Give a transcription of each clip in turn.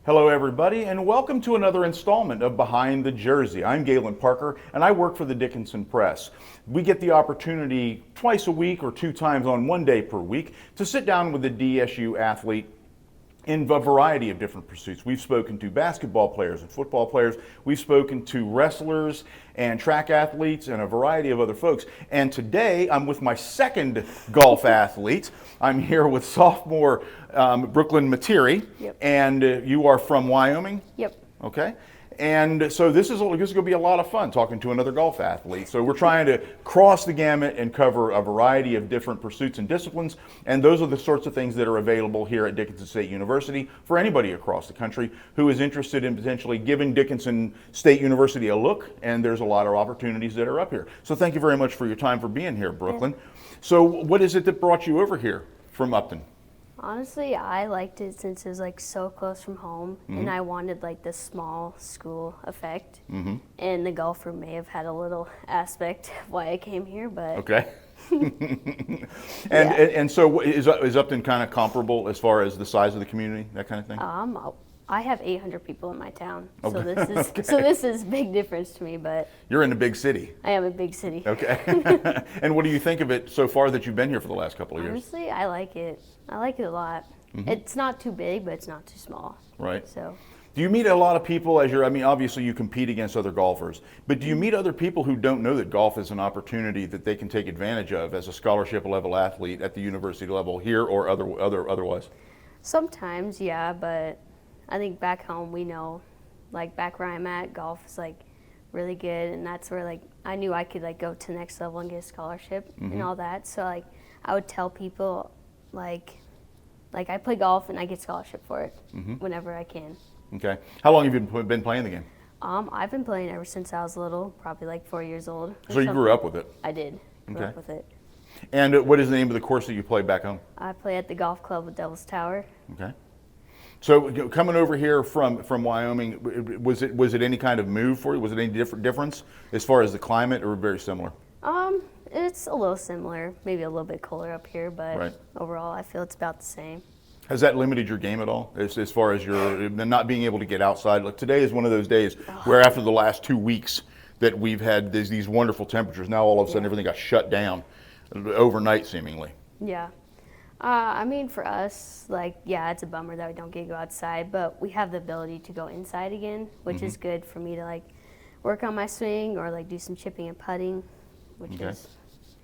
Hello, everybody, and welcome to another installment of Behind the Jersey. I'm Galen Parker, and I work for the Dickinson Press. We get the opportunity twice a week or 2 times on 1 day per week to sit down with a DSU athlete in a variety of different pursuits. We've spoken to basketball players and football players. We've spoken to wrestlers and track athletes and a variety of other folks. And today I'm with my second golf athlete. I'm here with sophomore Brooklyn Materi. Yep. And you are from Wyoming? Yep. Okay. And so this is going to be a lot of fun talking to another golf athlete. So we're trying to cross the gamut and cover a variety of different pursuits and disciplines. And those are the sorts of things that are available here at Dickinson State University for anybody across the country who is interested in potentially giving Dickinson State University a look. And there's a lot of opportunities that are up here. So thank you very much for your time for being here, Brooklyn. So what is it that brought you over here from Upton? Honestly, I liked it since it was like so close from home, and I wanted like the small school effect. And the golf room may have had a little aspect of why I came here, but Okay. Yeah. And so is Upton kind of comparable as far as the size of the community, that kind of thing? I have 800 people in my town, so Okay. this is big difference to me. But You're in a big city. I am a big city. Okay. And what do you think of it so far that you've been here for the last couple of years? Honestly, I like it. I like it a lot. It's not too big, but it's not too small. Right. So. Do you meet a lot of people obviously you compete against other golfers, but do you meet other people who don't know that golf is an opportunity that they can take advantage of as a scholarship level athlete at the university level here or otherwise? Sometimes, yeah, but I think back home we know, like back where I'm at, golf is like really good, and that's where like I knew I could like go to the next level and get a scholarship and all that. So like I would tell people like I play golf and I get scholarship for it whenever I can. Okay. How long have you been playing the game? I've been playing ever since I was little, probably like 4 years old. or So you something. grew up with it. I did. Grew Okay. up with it. And what is the name of the course that you play back home? I play at the golf club with Devil's Tower. Okay. So coming over here from Wyoming, was it any kind of move for you? Was it any difference as far as the climate, or very similar? It's a little similar, maybe a little bit colder up here, but Right. overall I feel it's about the same. Has that limited your game at all, as far as your not being able to get outside? Like today is one of those days where after the last 2 weeks that we've had these wonderful temperatures, now all of a sudden everything got shut down overnight seemingly. Yeah. I mean, for us, like, yeah, it's a bummer that we don't get to go outside, but we have the ability to go inside again, which is good for me to, like, work on my swing or, like, do some chipping and putting, which Okay. is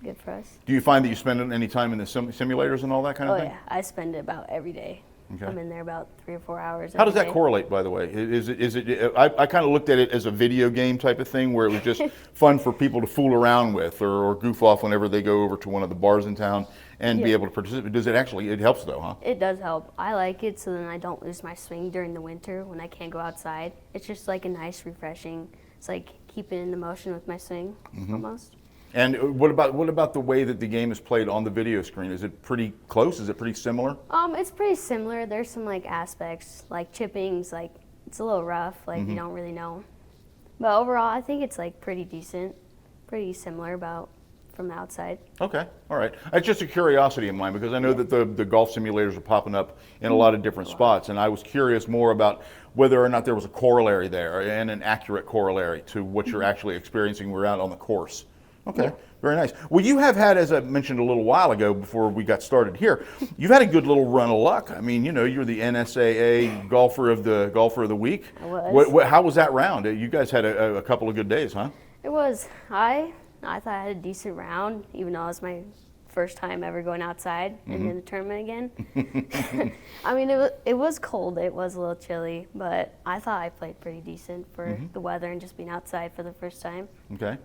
good for us. Do you find that you spend any time in the simulators and all that kind of Oh, thing? yeah. I spend it about every day. Okay. I'm in there about 3 or 4 hours How does every that day. correlate, by the way? Is it? I kind of looked at it as a video game type of thing, where it was just fun for people to fool around with or goof off whenever they go over to one of the bars in town and be Yeah. able to participate. Does it actually? It helps though, huh? It does help. I like it so then I don't lose my swing during the winter when I can't go outside. It's just like a nice refreshing. It's like keeping in the motion with my swing almost. And what about the way that the game is played on the video screen? Is it pretty close? Is it pretty similar? It's pretty similar. There's some like aspects like chipping's like it's a little rough, like you don't really know. But overall I think it's like pretty decent, pretty similar about from the outside. Okay, all right. It's just a curiosity of mine because I know that the golf simulators are popping up in a lot of different spots, and I was curious more about whether or not there was a corollary there and an accurate corollary to what you're actually experiencing when we're out on the course. Okay, Yeah. very nice. Well, you have had, as I mentioned a little while ago before we got started here, you've had a good little run of luck. I mean, you're the NSAA golfer of the week. I was. How was that round? You guys had a couple of good days, huh? It was. I thought I had a decent round, even though it was my first time ever going outside and in the tournament again. I mean, it was cold. It was a little chilly, but I thought I played pretty decent for the weather and just being outside for the first time. Okay.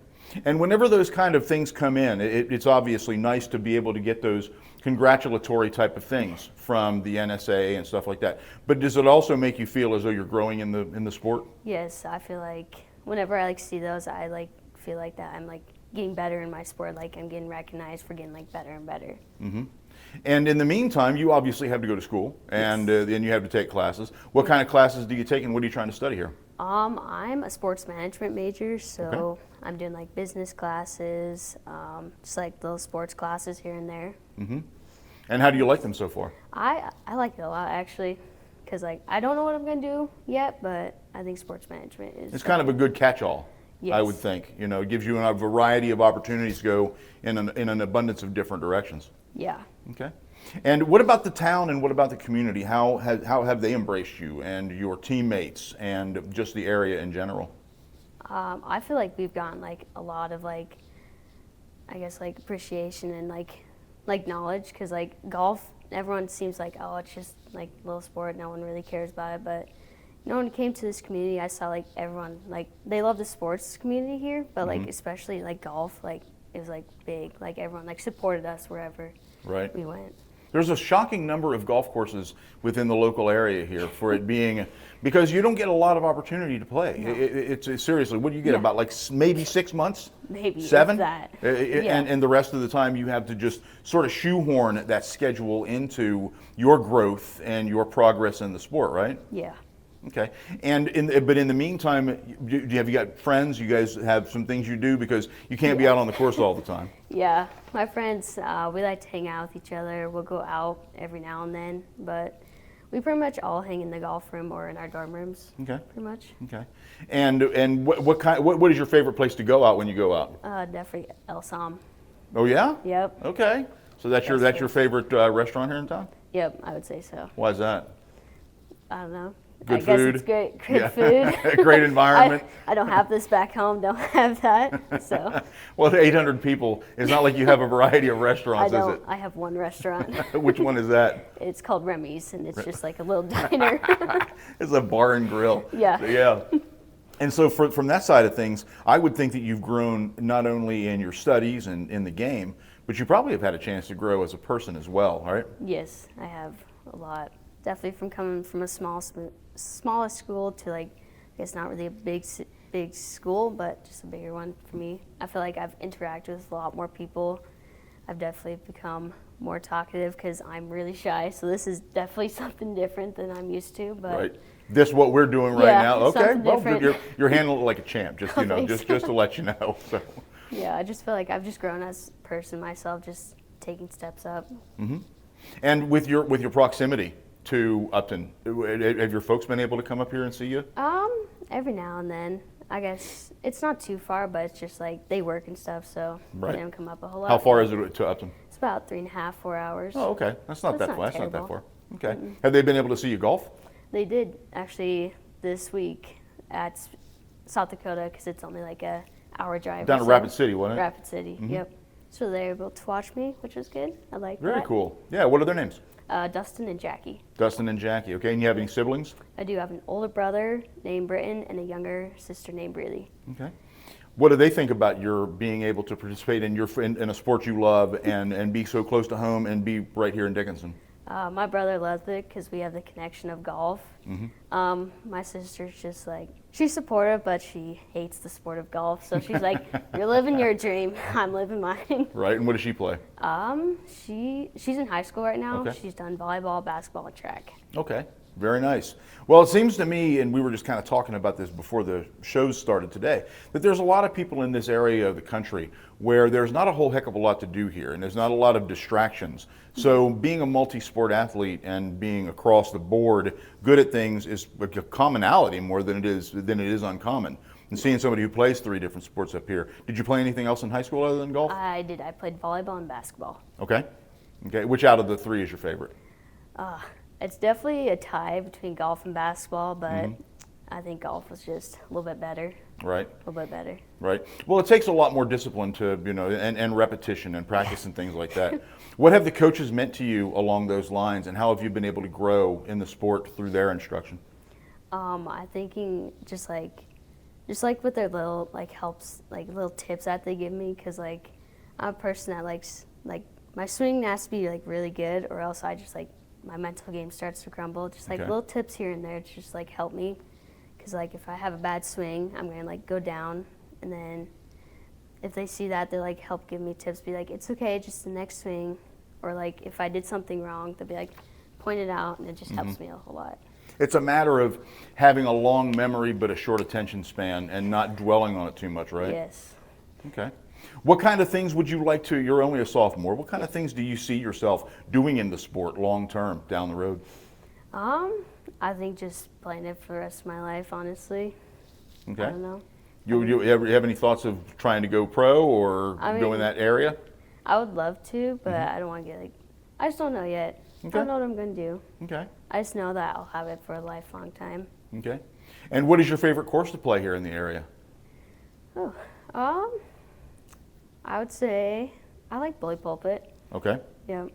And whenever those kind of things come in, it's obviously nice to be able to get those congratulatory type of things from the NSAA and stuff like that. But does it also make you feel as though you're growing in the sport? Yes, I feel like whenever I like see those, I like feel like that I'm like getting better in my sport. Like I'm getting recognized for getting like better and better. And in the meantime, you obviously have to go to school, and then you have to take classes. What kind of classes do you take, and what are you trying to study here? I'm a sports management major, so I'm doing like business classes, just like little sports classes here and there. And how do you like them so far? I like it a lot actually. because like I don't know what I'm gonna do yet, but I think sports management is. It's kind of a good catch-all, I would Yes. think. You know, it gives you a variety of opportunities to go in an abundance of different directions. Yeah. Okay. And what about the town and what about the community? How have they embraced you and your teammates and just the area in general? I feel like we've gotten like a lot of like, I guess like appreciation and like knowledge, because like golf, everyone seems like, oh, it's just like a little sport, no one really cares about it. But when it came to this community, I saw like everyone like they love the sports community here, but like especially like golf, like it was like big, like everyone like supported us wherever Right. we went. There's a shocking number of golf courses within the local area here for it being, because you don't get a lot of opportunity to play. No. It's seriously, what do you get, Yeah. about like maybe 6 months? Maybe if 7? that. And the rest of the time you have to just sort of shoehorn that schedule into your growth and your progress in the sport, right? Yeah. Okay. And but in the meantime, have you got friends? You guys have some things you do, because you can't be out on the course all the time. Yeah, my friends, we like to hang out with each other. We'll go out every now and then, but we pretty much all hang in the golf room or in our dorm rooms. Okay. Pretty much. Okay. And what is your favorite place to go out when you go out? Definitely El Sam. Oh yeah. Yep. Okay. So that's your That's your good. favorite restaurant here in town? Yep, I would say so. Why is that? I don't know. Good I guess food? it's great Yeah. food. Great environment. I don't have this back home. Don't have that. So Well, 800 people. It's not like you have a variety of I restaurants, is don't. I have one restaurant. it? Which one is that? It's called Remy's, and it's just like a little diner. It's a bar and grill. Yeah. So, yeah. And so from that side of things, I would think that you've grown not only in your studies and in the game, but you probably have had a chance to grow as a person as well, right? Yes, I have a lot. Definitely from coming from a smallest school to like, I guess not really a big school, but just a bigger one for me. I feel like I've interacted with a lot more people. I've definitely become more talkative because I'm really shy. So this is definitely something different than I'm used to. But Right. This what we're doing right Yeah, now. Okay. something Well, different. you're handling it like a champ. Just Thanks. just to let you know. So. yeah, I just feel like I've just grown as a person myself, just taking steps up. And with your proximity to Upton, have your folks been able to come up here and see you? Every now and then. I guess it's not too far, but it's just like they work and stuff, so Right. they don't come up a whole lot. How far is it to Upton? It's about 3.5, 4 hours. Oh, okay. That's not That's that not far. That's not that terrible. far. Okay. Have they been able to see you golf? They did actually this week at South Dakota, because it's only like a hour drive. Down or to so. Rapid City, wasn't it? Rapid City, yep. So they were able to watch me, which was good. I like Very that. cool. Yeah. What are their names? Dustin and Jackie. Dustin and Jackie. Okay. And you have any siblings? I do have an older brother named Britton and a younger sister named Breely. Okay. What do they think about your being able to participate in in a sport you love and be so close to home and be right here in Dickinson? My brother loves it because we have the connection of golf. My sister's just like, she's supportive, but she hates the sport of golf. So she's like, you're living your dream, I'm living mine. Right. And what does she play? She's in high school right now. Okay. She's done volleyball, basketball, and track. Okay, very nice. Well, it seems to me, and we were just kind of talking about this before the shows started today, that there's a lot of people in this area of the country where there's not a whole heck of a lot to do here, and there's not a lot of distractions. So being a multi-sport athlete and being across the board good at things is a commonality more than it is uncommon. And seeing somebody who plays 3 different sports up here, did you play anything else in high school other than golf? I did. I played volleyball and basketball. Okay. Okay. Which out of the 3 is your favorite? It's definitely a tie between golf and basketball, but Mm-hmm. I think golf was just a little bit better. Right. A little bit better. Right. Well, it takes a lot more discipline to, and repetition and practice and things like that. What have the coaches meant to you along those lines, and how have you been able to grow in the sport through their instruction? I thinking just like with their little like helps, like little tips that they give me, because like I'm a person that likes like my swing has to be like really good, or else I just like my mental game starts to crumble. Just like Okay. little tips here and there to just like help me. Because like if I have a bad swing, I'm gonna like go down, and then if they see that, they like help give me tips, be like, it's okay, just the next swing, or like if I did something wrong, they'll be like, point it out, and it just helps me a whole lot. It's a matter of having a long memory but a short attention span and not dwelling on it too much, right? Yes. Okay. What kind of things would you like to, you're only a sophomore, what kind of things do you see yourself doing in the sport long term down the road? I think just playing it for the rest of my life, honestly. Okay. I don't know. You ever have any thoughts of trying to go pro or go in that area? I would love to, but I don't want to get like, I just don't know yet. I Okay. don't know what I'm going to do. Okay. I just know that I'll have it for a lifelong time. Okay. And what is your favorite course to play here in the area? Oh, I would say I like Bully Pulpit. Okay. Yeah.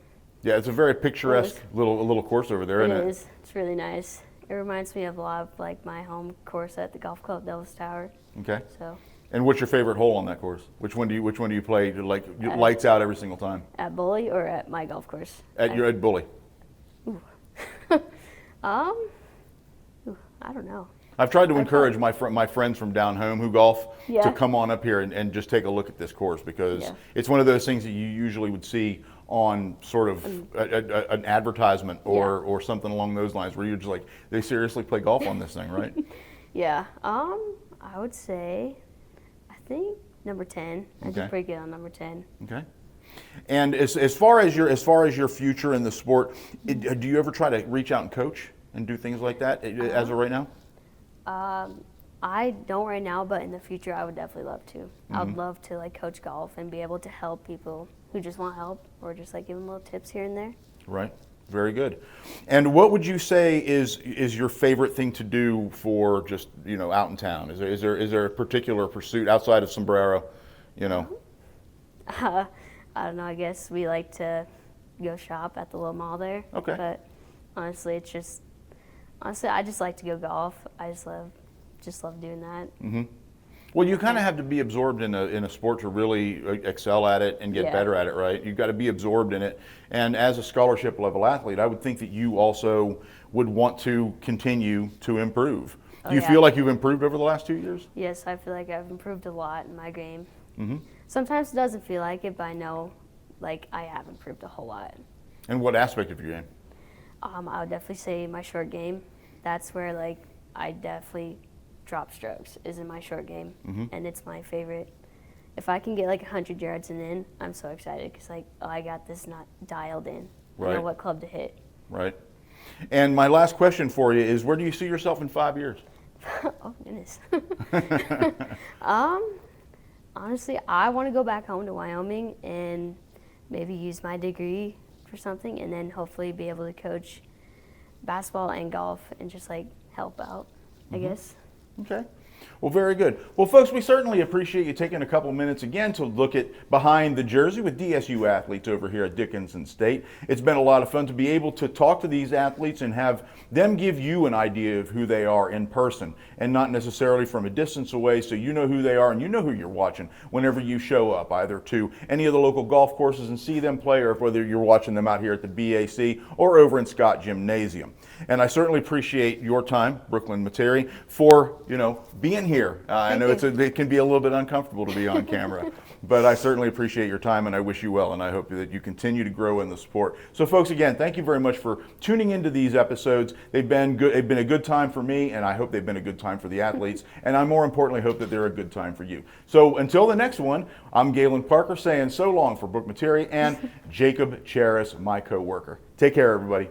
Yeah, it's a very picturesque little course over there, isn't it? It is. It's really nice. It reminds me of a lot of like my home course at the golf club Devil's Tower. Okay. So And what's your favorite hole on that course? Which one do you play like lights out every single time? at Bully or at my golf course? At Bully. I don't know. I've tried to encourage my friends from down home who golf to Yeah. come on up here and just take a look at this course, because Yeah. it's one of those things that you usually would see on sort of an advertisement or something along those lines, where you're just like, they seriously play golf on this thing, right? Yeah. I would say, I think number 10. I Okay. did pretty good on number 10. Okay. And as far as your future in the sport, do you ever try to reach out and coach and do things like that as of right now? I don't right now, but in the future, I would definitely love to. I would love to like coach golf and be able to help people who just want help, or just like give them little tips here and there. Right. Very good. And what would you say is your favorite thing to do for just, out in town? Is there a particular pursuit outside of sombrero, I don't know. I guess we like to go shop at the little mall there. Okay. But honestly, I just like to go golf. I just love doing that. Well, you kind of have to be absorbed in a sport to really excel at it and get Yeah. better at it, right? You've got to be absorbed in it. And as a scholarship level athlete, I would think that you also would want to continue to improve. Do you yeah. feel like you've improved over the last 2 years? Yes, I feel like I've improved a lot in my game. Sometimes it doesn't feel like it, but I know like I have improved a whole lot. And what aspect of your game? I would definitely say my short game. That's where like I definitely drop strokes is in my short game, and it's my favorite. If I can get like 100 yards and in, I'm so excited because like I got this not dialed in. I Right. know what club to hit. Right. And my last question for you is, where do you see yourself in 5 years? Oh goodness. Honestly, I want to go back home to Wyoming and maybe use my degree for something, and then hopefully be able to coach basketball and golf and just like help out, I guess. Okay. Well, very good. Well, folks, we certainly appreciate you taking a couple minutes again to look at Behind the Jersey with DSU athletes over here at Dickinson State. It's been a lot of fun to be able to talk to these athletes and have them give you an idea of who they are in person, and not necessarily from a distance away, so you know who they are and you know who you're watching whenever you show up, either to any of the local golf courses and see them play, or whether you're watching them out here at the BAC or over in Scott Gymnasium. And I certainly appreciate your time, Brooklyn Materi, for being here. I know it can be a little bit uncomfortable to be on camera, but I certainly appreciate your time, and I wish you well, and I hope that you continue to grow in the sport. So, folks, again, thank you very much for tuning into these episodes. They've been good. They've been a good time for me, and I hope they've been a good time for the athletes, and I more importantly hope that they're a good time for you. So, until the next one, I'm Galen Parker saying so long for Brooke Materi and Jacob Charis, my co-worker. Take care, everybody.